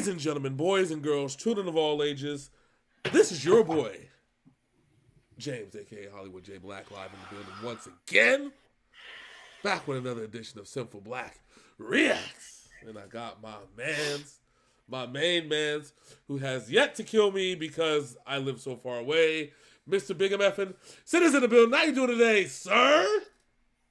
Ladies and gentlemen, boys and girls, children of all ages, this is your boy, James, a.k.a. Hollywood J. Blaq, live in the building once again. Back with another edition of Synful Blaq Reacts. And I got my main mans, who has yet to kill me because I live so far away, Mr. Big M.F.ing. Sitters in the building. How you doing today, sir?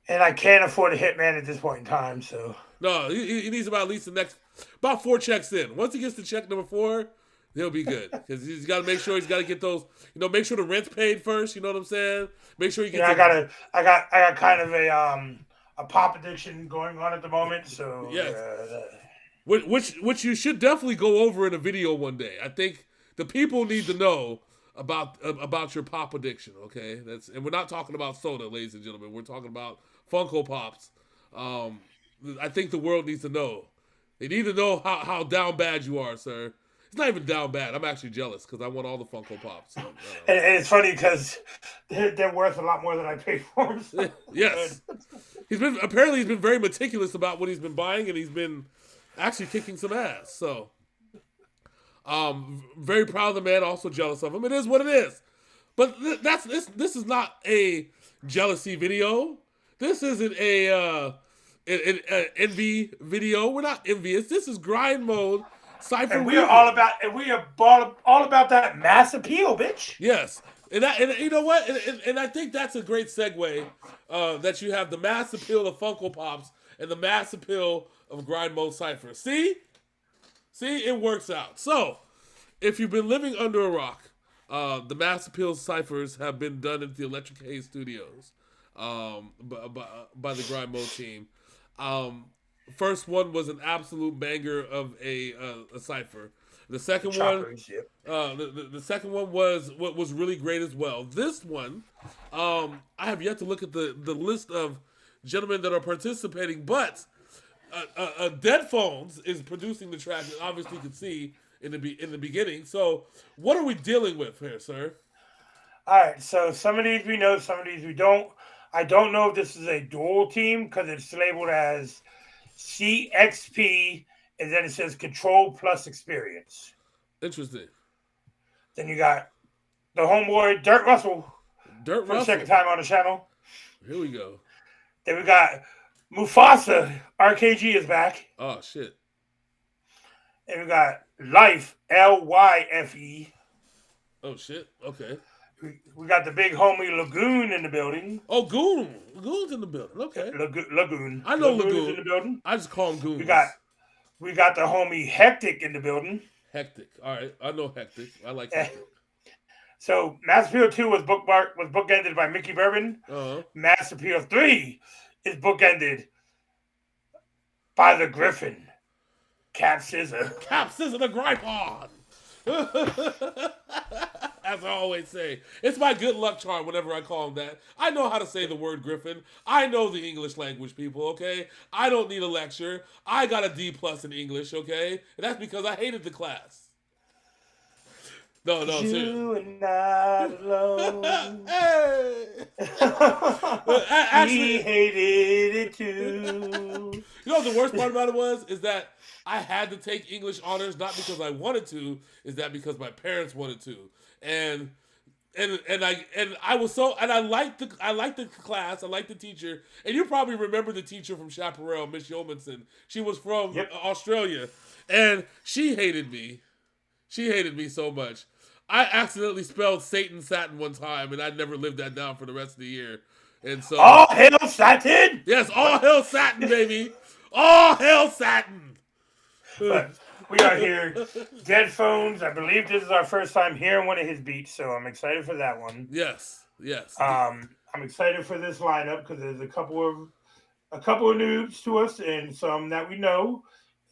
And I can't afford a hitman at this point in time, so. No, he needs about at least about 4 checks in. Once he gets to check number 4, he'll be good. Because he's got to make sure to get those, make sure the rent's paid first, you know what I'm saying? Make sure you get I got kind of a pop addiction going on at the moment, so. Yes. Which you should definitely go over in a video one day. I think the people need to know about your pop addiction, okay? And we're not talking about soda, ladies and gentlemen. We're talking about Funko Pops. I think the world needs to know. They need to know how down bad you are, sir. It's not even down bad. I'm actually jealous because I want all the Funko Pops. So, and it's funny because they're worth a lot more than I paid for them. So. Yes. He's been very meticulous about what he's been buying, and he's been actually kicking some ass. So, very proud of the man, also jealous of him. It is what it is. But this is not a jealousy video. This isn't an envy video. We're not envious. This is grind mode. Cypher. And we are all about that mass appeal, bitch. Yes. And you know what? And I think that's a great segue, that you have the mass appeal of Funko Pops and the mass appeal of grind mode Cypher. See, it works out. So, if you've been living under a rock, the mass appeal ciphers have been done at the Electric Haze Studios, by the grind mode team. First one was an absolute banger of a cipher. The second the second one was what was really great as well. This one, I have yet to look at the list of gentlemen that are participating, but DEDPHONEZ is producing the track, and obviously you can see in the beginning. So, what are we dealing with here, sir? All right, so some of these we know, some of these we don't. I don't know if this is a dual team because it's labeled as CXP, and then it says Control Plus Experience. Interesting. Then you got the homeboy Dirt Russell. For the second time on the channel. Here we go. Then we got Mufasa. RKG is back. Oh, shit. And we got l.y.f.e, L.y.f.e. Oh, shit. Okay. We got the big homie Lagoon in the building. Oh, Goon. Lagoon's in the building. Okay. Lagoon. I know Lagoon's Lagoon. in the building. I just call him Goon. We got the homie Hectic in the building. Hectic. All right. I know Hectic. I like Hectic. So, Mass Appeal 2 was bookended by Mickey Bourbon. Uh-huh. Mass Appeal 3 is bookended by the Griffin. Cap Scissor. Cap Scissor the Gripon. As I always say. It's my good luck charm whenever I call him that. I know how to say the word Griffin. I know the English language, people, okay? I don't need a lecture. I got a D+ in English, okay? And that's because I hated the class. No, seriously. You are not alone. Hey! Actually, he hated it too. You know what the worst part about it is that I had to take English honors not because I wanted to, is that because my parents wanted to. And I was so, and I liked the class, I liked the teacher, and you probably remember the teacher from Chaparral, Miss Yeomanson. She was from Australia, and she hated me. She hated me so much. I accidentally spelled Satan Satin one time, and I never lived that down for the rest of the year. And so, all hail Satin. Yes, all hail Satin, baby. All hail Satin. But we are here, DEDPHONEZ. I believe this is our first time hearing one of his beats, so I'm excited for that one. Yes. I'm excited for this lineup because there's a couple of noobs to us and some that we know,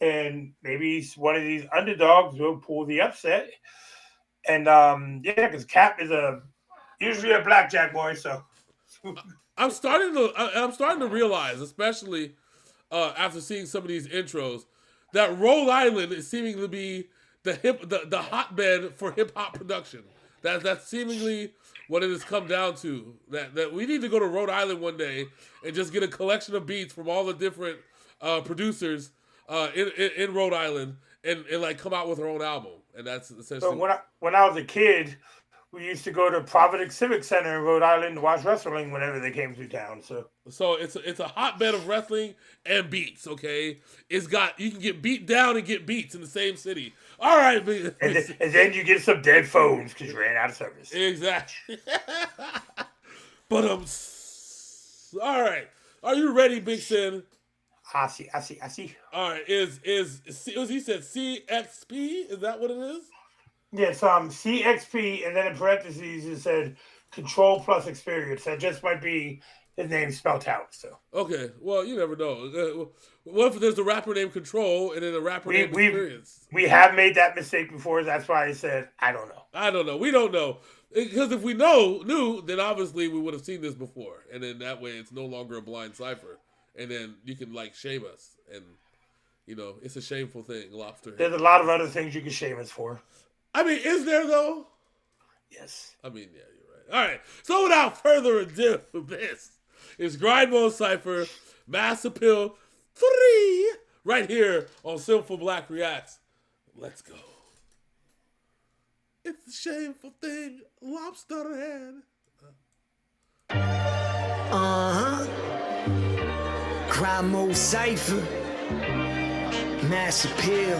and maybe one of these underdogs will pull the upset. And because Cap is usually a blackjack boy, so I'm starting to realize, especially after seeing some of these intros, that Rhode Island is seeming to be the hotbed for hip hop production. That's seemingly what it has come down to. That we need to go to Rhode Island one day and just get a collection of beats from all the different producers in Rhode Island and like come out with her own album, and that's essentially. So when I was a kid, we used to go to Providence Civic Center in Rhode Island to watch wrestling whenever they came through town. So it's a hotbed of wrestling and beats. Okay, you can get beat down and get beats in the same city. All right, and then you get some dead phones because you ran out of service. Exactly. But all right. Are you ready, Big Sin? I see. All right. Is he said CXP? Is that what it is? Yes, CXP, and then in parentheses it said Control plus Experience. That just might be his name spelled out. So okay, well you never know. What if there's a rapper named Control and then a rapper named Experience? We have made that mistake before. That's why I said I don't know. We don't know because if we knew, then obviously we would have seen this before, and then that way it's no longer a blind cipher, and then you can like shame us, and it's a shameful thing, Lobster. There's a lot of other things you can shame us for. I mean, is there though? Yes. I mean, yeah, you're right. All right. So without further ado, this is Grind Mode Cypher, Mass Appeal 3, right here on Synful Blaq Reacts. Let's go. It's a shameful thing Lobster had. Grind Mode Cypher, Mass Appeal.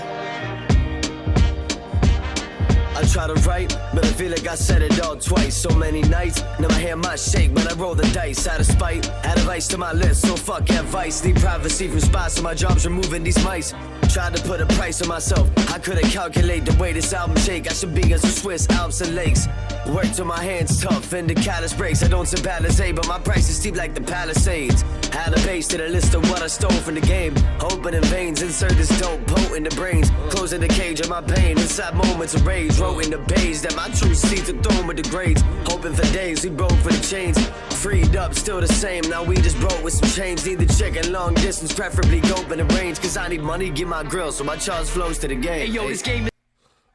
I try to write, but I feel like I said it all twice. So many nights, now I hear my shake when I roll the dice. Out of spite, add a vice to my list, so fuck advice. Need privacy from spots, so my job's removing these mice. Tried to put a price on myself, I couldn't calculate the way this album shake. I should be as a Swiss Alps and lakes. Work till my hands tough and the callus breaks. I don't sympathize, but my price is steep like the Palisades. Add a base to the list of what I stole from the game. Opening veins, insert this dope, potent the brains. Closing the cage of my pain, inside moments of rage. Wrote in the page that my true seeds are thrown with the grades. Hoping for days, we broke for the chains. Freed up, still the same, now we just broke with some change. Need the chicken long distance, preferably dope in the range. Cause I need money, get my grill, so my charge flows to the game. Hey, yo, this game is...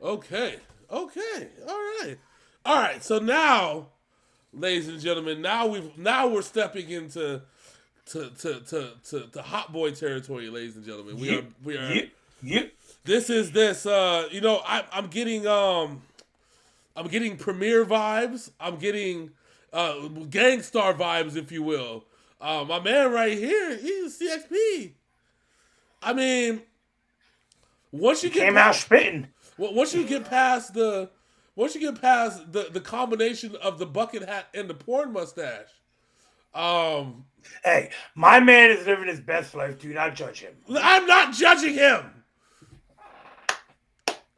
Okay, all right, so now, ladies and gentlemen, now we're stepping into hot boy territory, ladies and gentlemen. We are This is I'm getting Premiere vibes. I'm getting Gangstar vibes, if you will. My man right here, he's CXP. I mean, once you get past the combination of the bucket hat and the porn mustache. Hey, my man is living his best life. Do not judge him. I'm not judging him.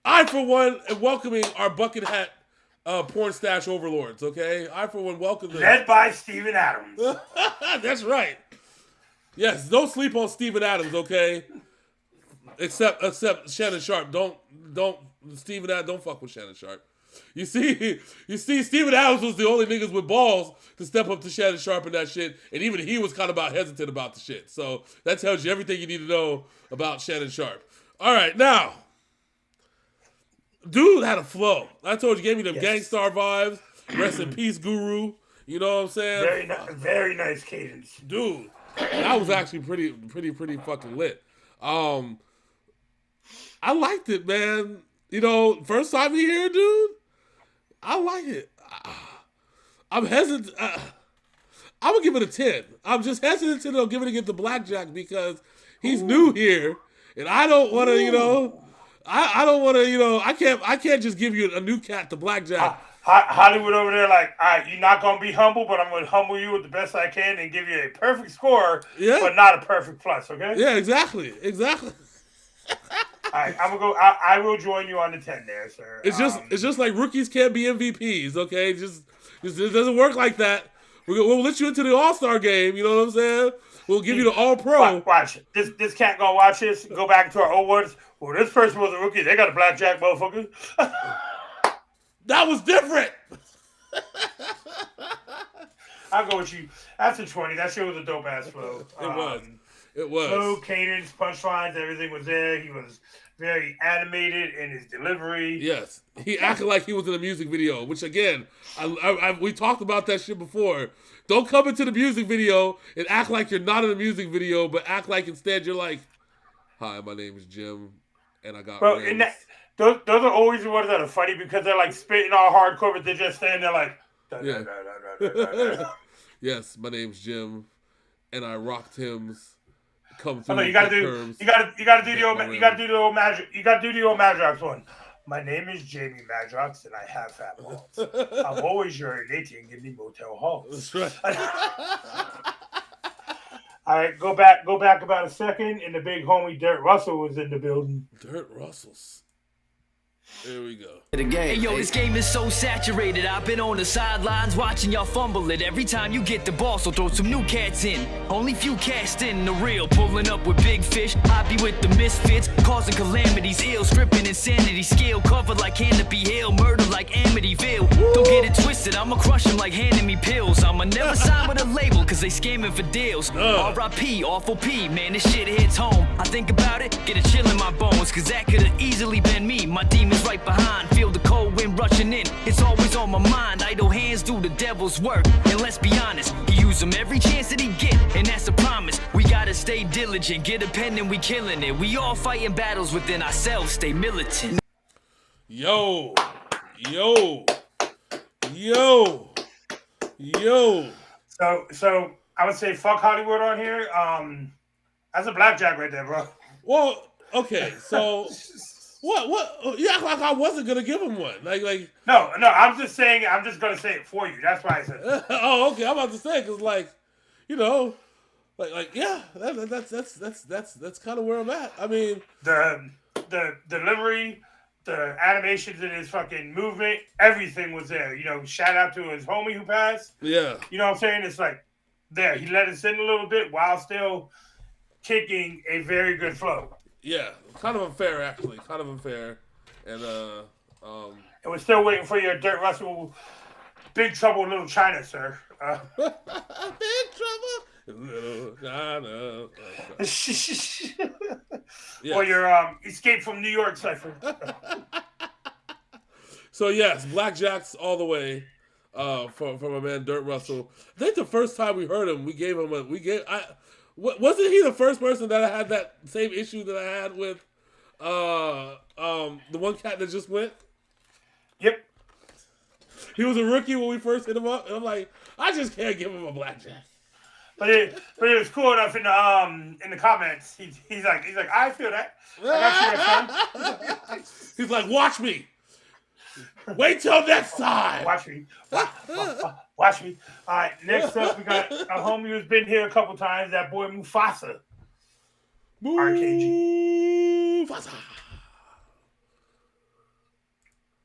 I, for one, am welcoming our bucket hat porn stash overlords, okay? I, for one, welcome them. Led by Steven Adams. That's right. Yes, don't sleep on Steven Adams, okay? Except Shannon Sharp. Don't Steven Adams, don't fuck with Shannon Sharp. You see, Steven Adams was the only niggas with balls to step up to Shannon Sharp and that shit, and even he was kind of hesitant about the shit. So that tells you everything you need to know about Shannon Sharp. All right, now, dude had a flow. I told you, gave me them Gangstar vibes. Rest in peace, Guru. You know what I'm saying? Very nice cadence, dude. That was actually pretty fucking lit. I liked it, man. First time you hear it, dude, I like it. I'm hesitant. I'm gonna give it a 10. I'm just hesitant to give it against the Blackjack because he's new here, and I don't want to, I don't want to, I can't just give you a new cat to Blackjack. Hollywood over there, like, all right, you're not gonna be humble, but I'm gonna humble you with the best I can and give you a perfect score, but not a perfect plus. Okay? Yeah, exactly. All right, I'm gonna go. I will join you on the 10 there, sir. It's just like rookies can't be MVPs, okay? It doesn't work like that. We'll let you into the All-Star game. You know what I'm saying? We'll give you the All-Pro. Watch this cat gonna watch this. Go back to our old ones. Well, this person was a rookie. They got a blackjack, motherfucker. That was different. I'll go with you. That's a 20. That shit was a dope ass flow. It was. Flow, cadence, punchlines, everything was there. He was very animated in his delivery. Yes. He acted like he was in a music video, which, again, we talked about that shit before. Don't come into the music video and act like you're not in a music video, but act like instead you're like, hi, my name is Jim, and I got Bro, rims. in that, those are always the ones that are funny because they're like spitting all hardcore, but they're just standing there like. Yeah. Yes, my name's Jim, and I rock Tim's. Come through. Oh no, you gotta do the old magic. You gotta do the old Madrox one. My name is Jamie Madrox, and I have fat balls. I'm always urinating in the motel halls. That's right. All right, go back about a second, and the big homie Dirt Russell was in the building. Dirt Russells. There we go. Hey yo, this game is so saturated. I've been on the sidelines watching y'all fumble it. Every time you get the ball, so throw some new cats in. Only few cast in the real. Pulling up with big fish. I be with the misfits, causing calamities, ill, stripping insanity, scale covered like Canopy Hill, murder like Amityville. Don't get it twisted, I'ma crush them like handing me pills. I'ma never sign with a label, cause they scamming for deals. R.I.P. Awful P, man, this shit hits home. I think about it, get a chill in my bones, cause that could've easily been me. My demon's right behind, feel the cold wind rushing in. It's always on my mind, idle hands do the devil's work. And let's be honest, he use them every chance that he get, and that's a promise. We gotta stay diligent, get a pen and we killing it. We all fighting battles within ourselves, stay militant. Yo. So I would say fuck Hollywood on here. That's a blackjack right there, bro. Well, okay, so what? You act like I wasn't gonna give him one. Like No, I'm just saying. I'm just gonna say it for you. That's why I said it. Oh, okay. I'm about to say because, like, you know, yeah, that's kind of where I'm at. I mean, the delivery, the animations in his fucking movement, everything was there. You know, shout out to his homie who passed. Yeah. You know what I'm saying? It's like there. He let us in a little bit while still kicking a very good flow. Yeah, kind of unfair actually. Kind of unfair, and And we're still waiting for your Dirt Russell, Big Trouble in Little China, sir. Big Trouble in Little China. Or your Escape from New York Cypher. So yes, Blackjacks all the way. From a man Dirt Russell. I think the first time we heard him, wasn't he the first person that I had that same issue that I had with the one cat that just went? Yep. He was a rookie when we first hit him up, and I'm like, I just can't give him a blackjack. But it was cool enough in the comments. He's like, I feel that. I got you, son. He's like, watch me. Wait till next time. Watch me. Watch me. All right, next up, we got a homie who's been here a couple times, that boy Mufasa. RKG. Mufasa.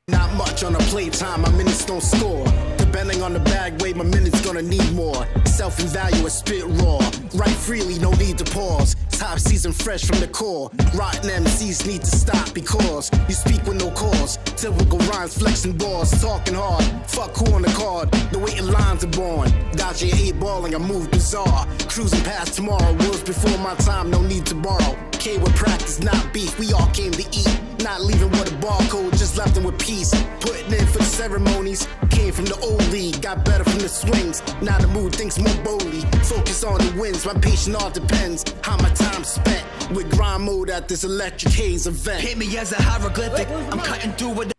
Not much on the playtime, my minutes don't score. Depending on the bag weight, my minutes gonna need more. Self-evaluate, spit raw. Write freely, no need to pause. Top season fresh from the core. Rotten MCs need to stop because you speak with no cause. Typical rhymes, flexing balls, talking hard. Fuck who on the card, the way your lines are born. Dodge your 8 balling, I move bizarre. Cruising past tomorrow, words before my time, no need to borrow. Came with practice, not beef, we all came to eat. Not leaving with a barcode, just left them with peace. Putting in for the ceremonies, came from the old league, got better from the swings. Now the mood thinks more boldly, focus on the wins. My patience all depends, how my time spent. With grind mode at this electric haze event. Hit me as a hieroglyphic, I'm cutting through with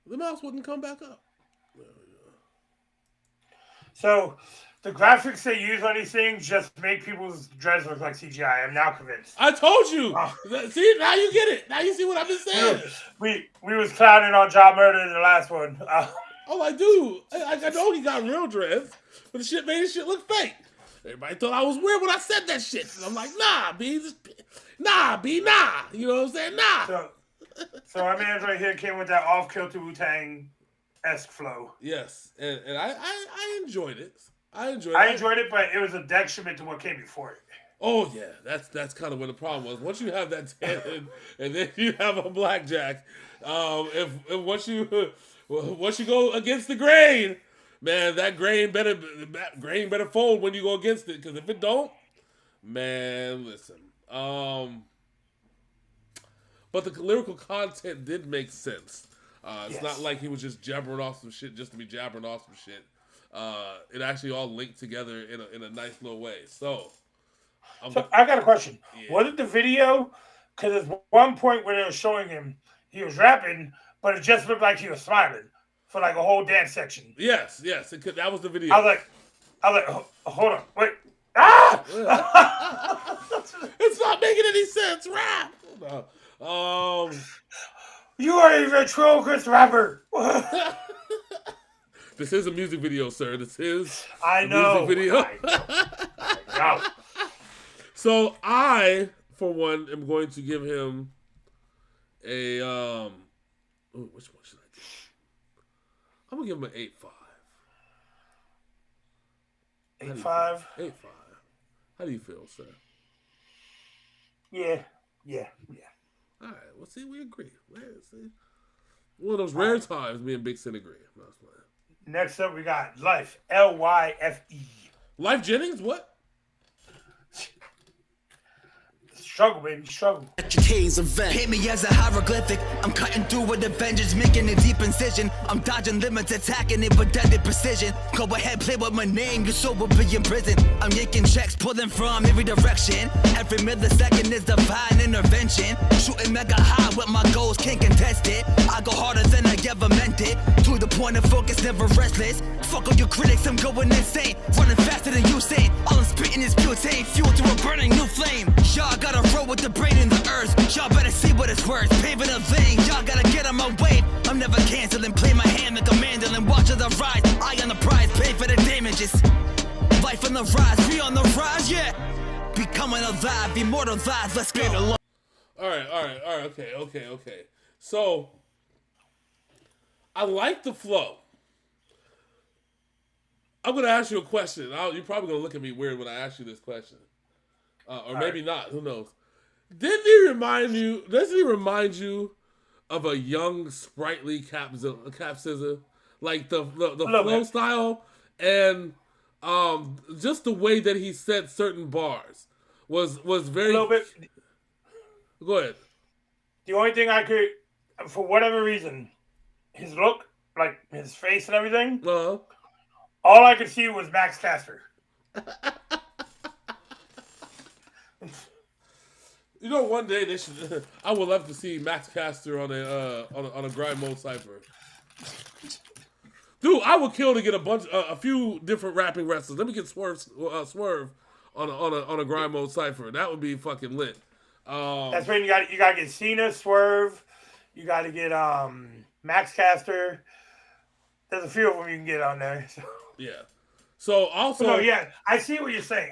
the mouse wouldn't come back up. So the graphics they use on these things just make people's dreads look like CGI. I'm now convinced. I told you. See, now you get it. Now you see what I've been saying. We was clowning on Job Murder in the last one. Oh, I do. I know he got real dreads, but the shit made his shit look fake. Everybody thought I was weird when I said that shit. And I'm like, nah, B. Nah. You know what I'm saying? Nah. So our man right here came with that off-kilter wu-tang-esque flow. Yes, and I enjoyed it. I enjoyed it, but it was a detriment to what came before it. Oh yeah, that's kind of what the problem was. Once you have that tan and then you have a blackjack, if once you go against the grain, man, that grain better fold when you go against it. Because if it don't, man, listen. But the lyrical content did make sense. It's not like he was just jabbering off some shit just to be jabbering off some shit. It actually all linked together in a nice little way. So I got a question. Yeah. Wasn't the video Because there's one point where they were showing him he was rapping, but it just looked like he was smiling for like a whole dance section. Yes, it could, that was the video. I was like, hold on, wait, ah! It's not making any sense. Rap. You are a ventriloquist rapper. This is a music video, sir. This is I know. music video. I know. So I, for one, am going to give him a which one should I give? I'm gonna give him an 8.5. 8.5. 8.5. How do you feel, sir? Yeah. All right. Well, see, we agree. See? One of those rare times me and Big Sin agree. No, it's fine. Next up, we got l.y.f.e. L.y.f.e. Life Jennings? What? Struggle, baby, struggle. K's event. Paint me as a hieroglyphic. I'm cutting through with Avengers, making a deep incision. I'm dodging limits, attacking it with deadly precision. Go ahead, play with my name, your soul will be in prison. I'm yanking checks, pulling from every direction. Every millisecond is divine intervention. Shooting mega high with my goals, can't contest it. I go harder than I ever meant it. To the point of focus, never restless. Fuck all your critics, I'm going insane. Running faster than Usain. All I'm spitting is butane, fuel to a burning new flame. Y'all gotta roll with the brain in the earth. Y'all better see what it's worth. Paving a lane, y'all gotta get on my way. I'm never canceling, play my hand like a mandolin. Watch the rise, eye on the prize, pay for the damages. Life on the rise, we on the rise, yeah. Becoming alive, immortalized, let's go. All right, okay. So, I like the flow. I'm going to ask you a question. You're probably going to look at me weird when I ask you this question. Or maybe not, who knows. Doesn't he remind you of a young, sprightly Cap Scissor? Like the flow style and just the way that he said certain bars was very... A little bit. Go ahead. The only thing I could, for whatever reason, his look, like his face and everything, all I could see was Max Caster. You know, one day they should. I would love to see Max Caster on a grind mode Cypher. Dude, I would kill to get a few different rapping wrestlers. Let me get Swerve on a grind mode Cypher. That would be fucking lit. That's when you got to get Cena, Swerve. You got to get Max Caster. There's a few of them you can get on there. So. Yeah. So also. No, yeah, I see what you're saying.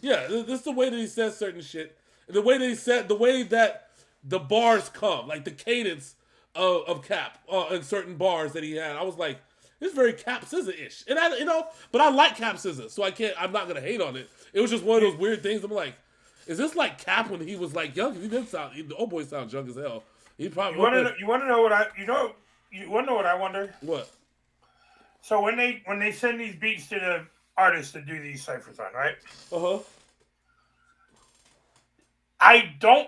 Yeah, this is the way that he says certain shit. The way that the bars come, like the cadence of Cap in certain bars that he had. I was like, it's very Cap Scissor-ish. And but I like Cap Scissor, so I'm not gonna hate on it. It was just one of those weird things. I'm like, is this like Cap when he was like young? The old boy sounds young as hell. He probably You wanna know what I wonder? What? So when they send these beats to the artists to do these ciphers on, right? I don't,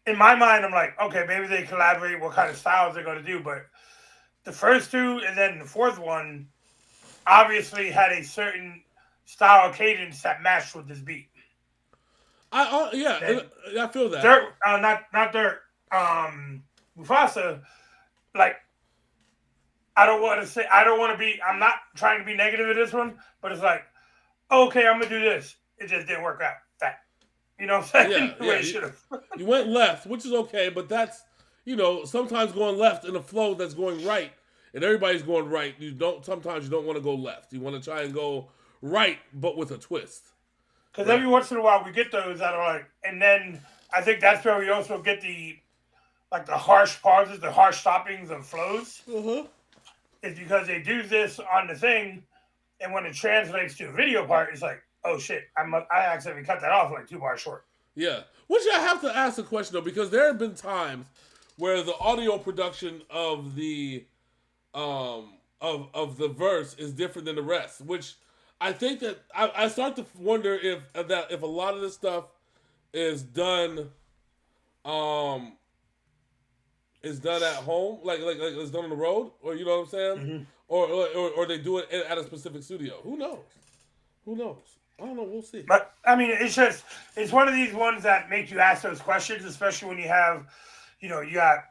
in my mind, I'm like, okay, maybe they collaborate what kind of styles they're going to do, but the first two and then the fourth one obviously had a certain style of cadence that matched with this beat. I feel that. Dirt, not Dirt, Mufasa, like, I'm not trying to be negative in this one, but it's like, okay, I'm going to do this. It just didn't work out. You know what I'm saying? You went left, which is okay, but that's, sometimes going left in a flow that's going right, and everybody's going right, sometimes you don't want to go left. You want to try and go right, but with a twist. Because every once in a while we get those that are like, and then I think that's where we also get the harsh pauses, the harsh stoppings of flows. It's because they do this on the thing, and when it translates to a video part, it's like, oh shit! I accidentally cut that off like 2 bars short. Yeah, which I have to ask a question though, because there have been times where the audio production of the of the verse is different than the rest. Which I think that I start to wonder if a lot of this stuff is done at home, like it's done on the road, or you know what I'm saying, or they do it at a specific studio. Who knows? I don't know. We'll see. But I mean, it's one of these ones that make you ask those questions, especially when you have, you got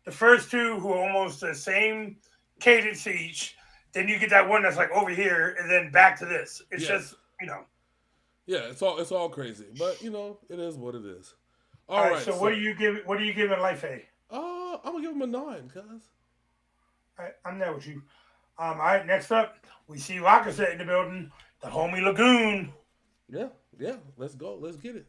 the first two who are almost the same cadence each. Then you get that one that's like over here, and then back to this. It's just. Yeah, it's all crazy, but it is what it is. All right. So what do you give l.y.f.e? I'm gonna give him a 9, cuz. All right, I'm there with you. All right, next up, we see Lacazette in the building, the homie Lagoon. Yeah, let's go. Let's get it.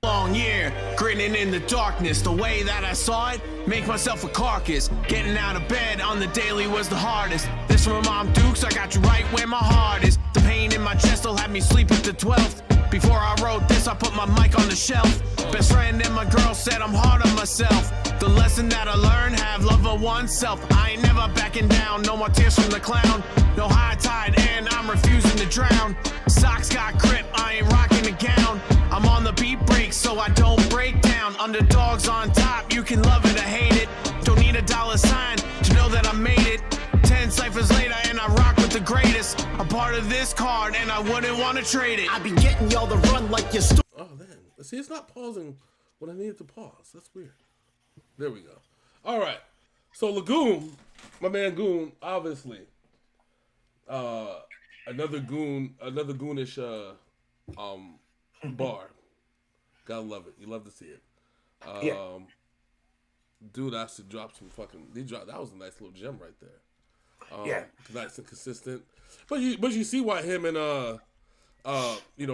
Long year, grinning in the darkness. The way that I saw it, make myself a carcass. Getting out of bed on the daily was the hardest. This from Mom Dukes, I got you right where my heart is. The pain in my chest will have me sleep at the 12th. Before I wrote this, I put my mic on the shelf. Best friend and my girl said I'm hard on myself. The lesson that I learned, have love of oneself. I ain't never backing down, no more tears from the clown. No high tide and I'm refusing to drown. Socks got grip, I ain't rocking a gown. I'm on the beat break so I don't break down. Underdogs on top, you can love it or hate it. Don't need a $sign to know that I made it. 10 ciphers later and I rock with the greatest. A part of this card and I wouldn't want to trade it. I be getting y'all the run like you're Oh, man. See, it's not pausing when I needed to pause. That's weird. There we go. All right. So Lagoon, my man Goon, obviously, another goonish bar. Gotta love it. You love to see it. Dude actually dropped some fucking. That was a nice little gem right there. Nice and consistent. But you see why him and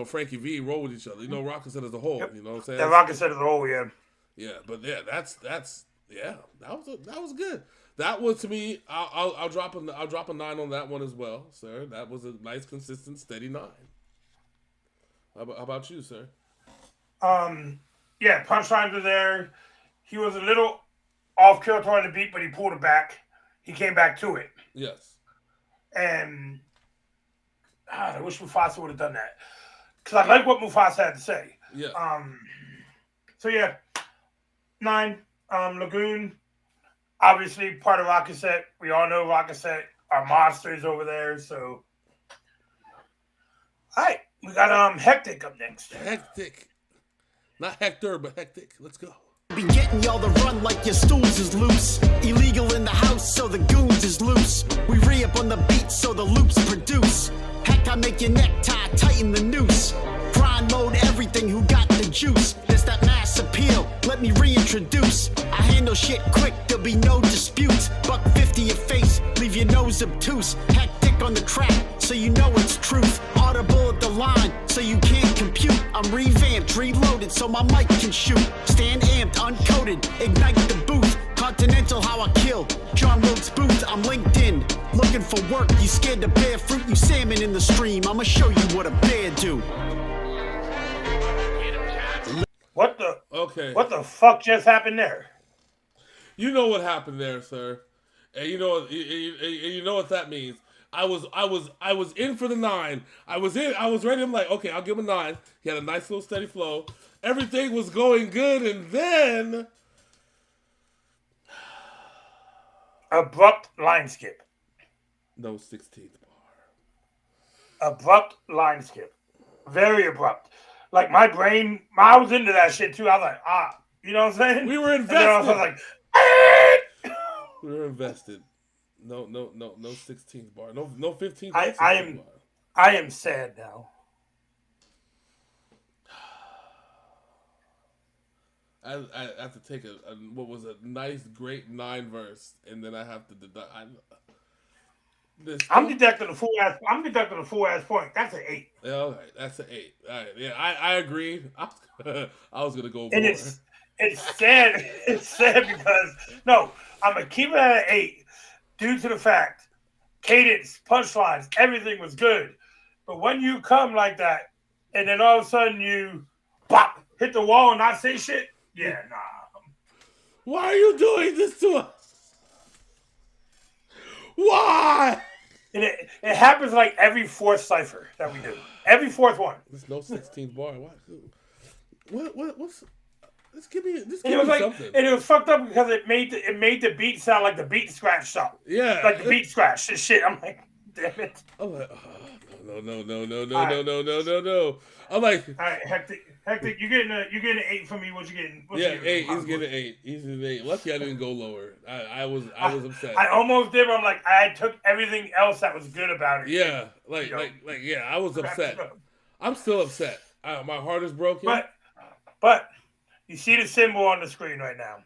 Frankie V roll with each other. Rockasset as a whole. Yep. You know what I'm saying? Yeah, Rockasset as a whole. Yeah. Yeah, but that's that was good. That was, to me. I'll drop a 9 on that one as well, sir. That was a nice, consistent, steady 9. How about you, sir? Yeah, punchlines were there. He was a little off kilter on the beat, but he pulled it back. He came back to it. Yes. And I wish Mufasa would have done that, because I like what Mufasa had to say. Yeah. So yeah, 9. Lagoon, obviously part of Rockasset. We all know Rockasset are monsters over there. So, all right, we got Hectic up next. Hectic, not Hector, but Hectic. Let's go. Be getting y'all the run like your stools is loose. Illegal in the house, so the goons is loose. We re-up on the beat, so the loops produce. Heck, I make your necktie, tighten the noose. Grind mode, everything, who got the juice? There's that mass appeal, let me reintroduce. I handle shit quick, there'll be no disputes. $150 your face, leave your nose obtuse. Hectic on the track, so you know it's truth. Audible at the line, so you can't compute. I'm revamped, reloaded, so my mic can shoot. Stand amped, uncoded, ignite the booth. Continental, how I kill. John Wilkes Booth, I'm LinkedIn. Looking for work, you scared to bear fruit, you salmon in the stream. I'ma show you what a bear do. What the fuck just happened there? You know what happened there, sir. And you know what that means. I was in for the 9. I was ready. I'm like, okay, I'll give him a 9. He had a nice little steady flow. Everything was going good, and then abrupt line skip. No 16th bar. Abrupt line skip. Very abrupt. Like my brain, I was into that shit too. I was like, you know what I'm saying? We were invested. And then I was like, we were invested. No 16th bar. No 15th. I am sad now. I have to take what was a nice, great 9 verse, and then I have to deduct. I'm deducting a full ass point. That's an 8. Yeah, all right, that's an 8. All right, yeah, I agree. I was gonna go and more. It's sad. It's sad because I'm gonna keep it at an 8 due to the fact cadence, punchlines, everything was good. But when you come like that, and then all of a sudden you pop, hit the wall and not say shit, yeah, nah. Why are you doing this to us? Why? And it happens like every 4th cipher that we do. Every 4th one. There's no 16th bar. What's? Give me something. And it was fucked up because it made the beat sound like the beat scratch song. Yeah, like the beat scratch and shit. I'm like, Damn it. I'm like, oh, no. I'm like, All right, Hectic, you're getting an 8 from me. What you getting? What yeah, you getting? 8. He's getting 8. He's getting 8. Lucky I didn't go lower. I was upset. I almost did, but I'm like, I took everything else that was good about it. Yeah, yeah, I was upset. I'm still upset. My heart is broken. But you see the symbol on the screen right now.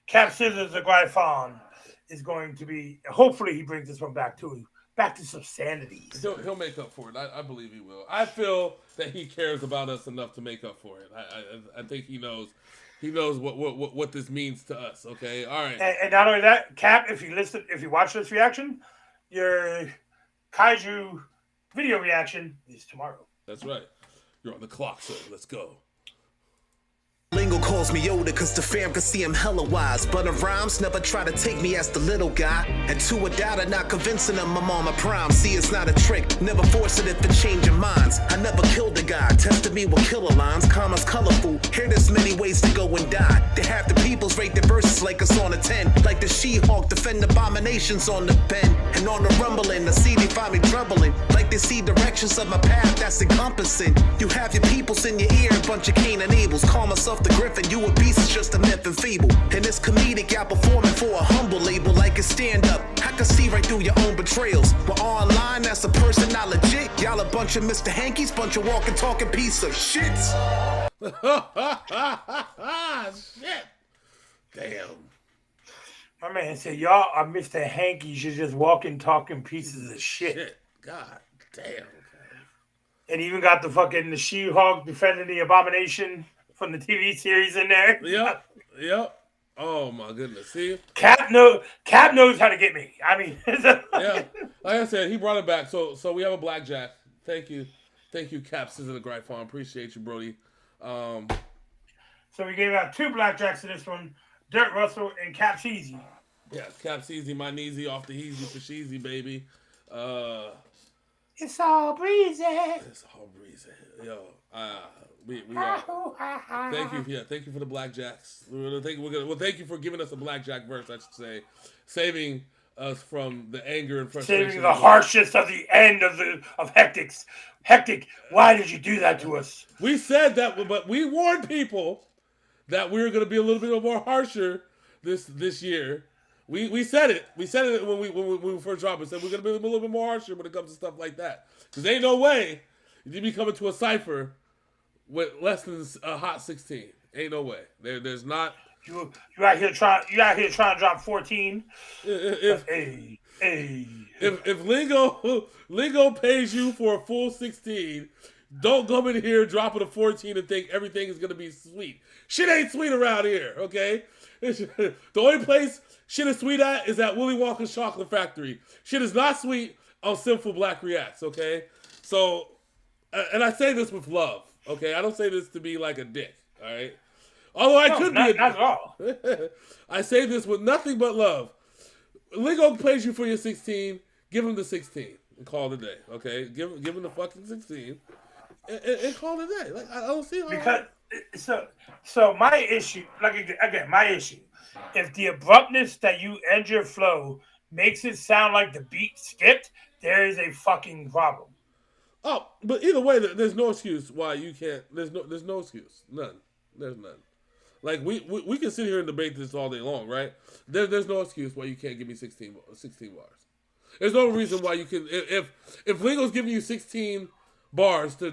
Cap Scissors, the L.y.f.e is going to be. Hopefully, he brings this one back to some sanity. He'll make up for it. I believe he will. I feel that he cares about us enough to make up for it. I think he knows. He knows what this means to us. Okay, all right. And not only that, Cap, if you watch this reaction, your Kaiju video reaction is tomorrow. That's right. You're on the clock, so let's go. Lingo calls me Yoda cause the fam can see him hella wise. But the rhymes never try to take me as the little guy. And to a doubter, not convincing them I'm on my prime. See, it's not a trick, never force it if it change your minds. I never killed a guy, tested me with killer lines. Karma's colorful, here there's many ways to go and die. They have the peoples rate their verses like it's on a 10. Like the She-Hulk defend abominations on the pen. And on the rumbling, I see they find me troubling. Like they see directions of my path that's encompassing. You have your peoples in your ear, a bunch of Cain and Abels. Call myself the Griffin, you a beast, it's just a myth and feeble. And it's comedic, y'all performing for a humble label like a stand-up. I can see right through your own betrayals. But online, that's a person not legit. Y'all a bunch of Mr. Hankies, bunch of walking, talking piece of shit. Shit. Damn. My man said, y'all are Mr. Hankies, you're just walking, talking pieces of shit. God damn. And even got the She-Hulk defending the abomination from the TV series in there. Yep. Oh my goodness. See? Cap knows how to get me. I mean, yeah. Like I said, he brought it back. So we have a blackjack. Thank you, Cap Scissors the Great Farm. Appreciate you, Brody. So we gave out 2 blackjacks to this one: Dirt Russell and Cap Easy. Yeah, Cap Easy, my kneesy off the heezy for sheezy, baby. It's all breezy. Yo, we thank you for the blackjacks. Thank you for giving us a blackjack verse, I should say, saving us from the anger and frustration. Saving the harshest of the end of Hectic's. Hectic, why did you do that to us? We said that, but we warned people that we were going to be a little bit more harsher this year. We said it. We said it when we first dropped it. Said we're going to be a little bit more harsher when it comes to stuff like that. Because ain't no way you be coming to a Cypher with less than a hot 16. Ain't no way. There's not. You out here trying to drop 14. If Lingo pays you for a full 16, don't come in here dropping a 14 and think everything is gonna be sweet. Shit ain't sweet around here, okay? The only place shit is sweet at is at Willy Wonka's Chocolate Factory. Shit is not sweet on Synful Blaq Reacts, okay? So, and I say this with love, okay? I don't say this to be like a dick, all right? Although I could be a dick. Not at all. I say this with nothing but love. Lingo pays you for your 16. Give him the 16 and call it a day, okay? Give him the fucking 16 and call it a day. Like I don't see how. Because so my issue, my issue, if the abruptness that you end your flow makes it sound like the beat skipped, there is a fucking problem. Oh, but either way, there's no excuse why you can't. There's no excuse. None. There's none. Like we can sit here and debate this all day long, right? There's no excuse why you can't give me 16 bars. There's no reason why you can. If Lingo's giving you 16 bars to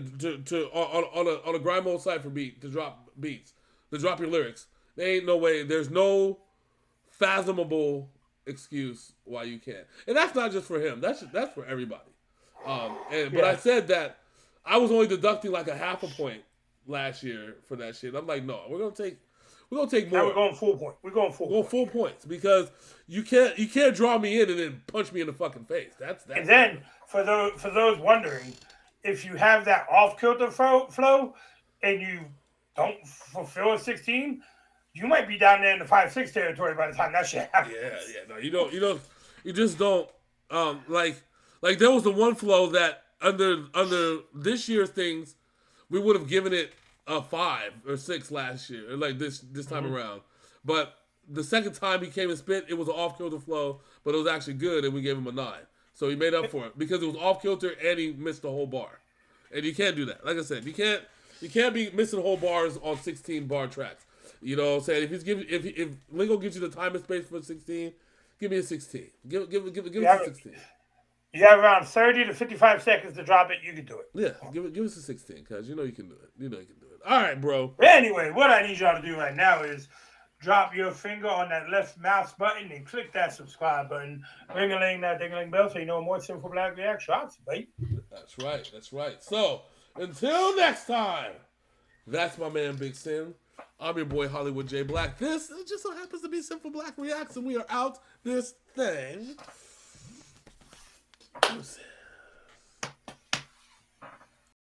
on a grind mode Cypher beat to drop beats, to drop your lyrics, there ain't no way. There's no fathomable excuse why you can't. And that's not just for him. That's for everybody. But I said that I was only deducting like a half a point last year for that shit. I'm like, no, we're gonna take more. Now we're going full point. We're going full points because you can't draw me in and then punch me in the fucking face. That's. And then for those wondering, if you have that off kilter flow and you don't fulfill a 16, you might be down there in the 5-6 territory by the time that shit happens. Yeah. No, you don't. You just don't. Like there was the one flow that under this year's things, we would have given it a 5 or 6 last year, like this time around. But the second time he came and spit, it was an off kilter flow, but it was actually good, and we gave him a 9. So he made up for it because it was off kilter and he missed the whole bar. And you can't do that. Like I said, you can't be missing whole bars on 16 bar tracks. You know what I'm saying? If Lingo gives you the time and space for 16, give me a 16. Give us a 16. You have around 30 to 55 seconds to drop it. You can do it. Yeah, give us a 16, cuz you know you can do it. You know you can do it. All right, bro. But anyway, what I need y'all to do right now is drop your finger on that left mouse button and click that subscribe button. Ring-a-ling, that ding-a-ling bell so you know more Synful Blaq reactions, baby. That's right. That's right. So, until next time, that's my man Big Sin. I'm your boy Hollywood J Black. This just so happens to be Synful Blaq Reacts, and we are out this thing.